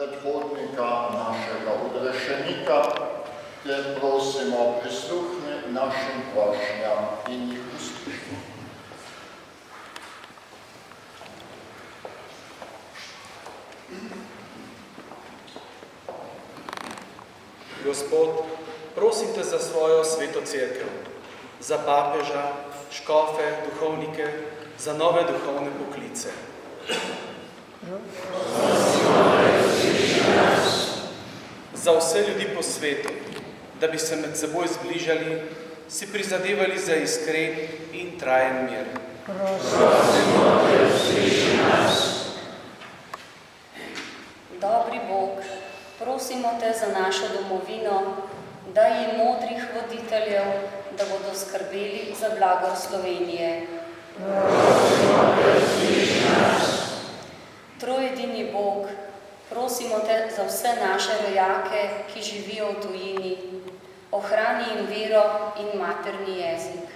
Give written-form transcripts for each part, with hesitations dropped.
predhodnika našega odrešenika, te prosimo, prisluhni našim prošnjam in jih usliši. Gospod, prosim te za svojo sveto cerkev, za papeža, škofe, duhovnike, za nove duhovne poklice. Za vse ljudi po svetu, da bi se med seboj zbližali, si prizadevali za iskren in trajen mir. Dobri Bog, prosimo te za našo domovino, daj jim modrih voditeljev, da bodo skrbeli za blagor Slovenije. Trojedini Bog, prosimo te za vse naše rojake, ki živijo v tujini, ohrani jim vero in materni jezik.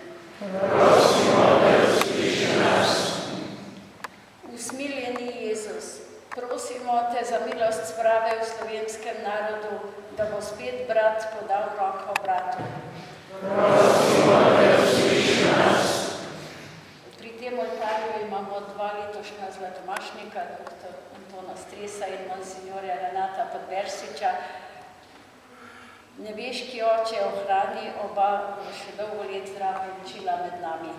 Usmiljeni Jezus, prosimo te za milost sprave v slovenskem narodu, da bo spet brat podal roko bratu. Pri tem oltarju imamo 2 letošnja zlatomašnika, dr. Antona Stresa in monsignorja Renata Podbersiča. Nebeški oče, ohrani oba še dolgo let zdrava in čila med nami.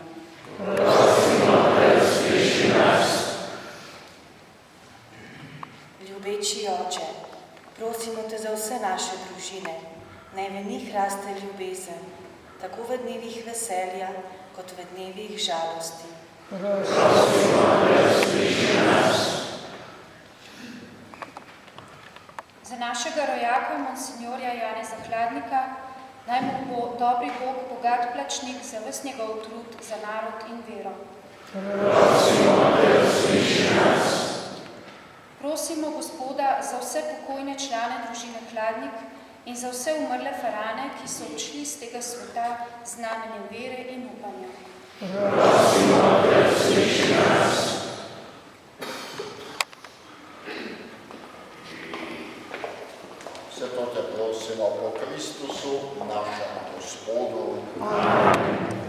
Ljubeči oče, prosimo te za vse naše družine, naj v njih raste ljubezen, tako v dnevih veselja, kot v dnevih žalosti. Za našega rojaka, monsignorja Janeza Hladnika, naj mu bo dobri Bog bogat plačnik za ves njegov trud za narod in vero. Prosimo Gospoda za vse pokojne člane družine Hladnik in za vse umrle farane, ki so odšli z tega sveta z znamenjem vere in upanja. Vse to te prosimo po Kristusu, našem Gospodu. Amen.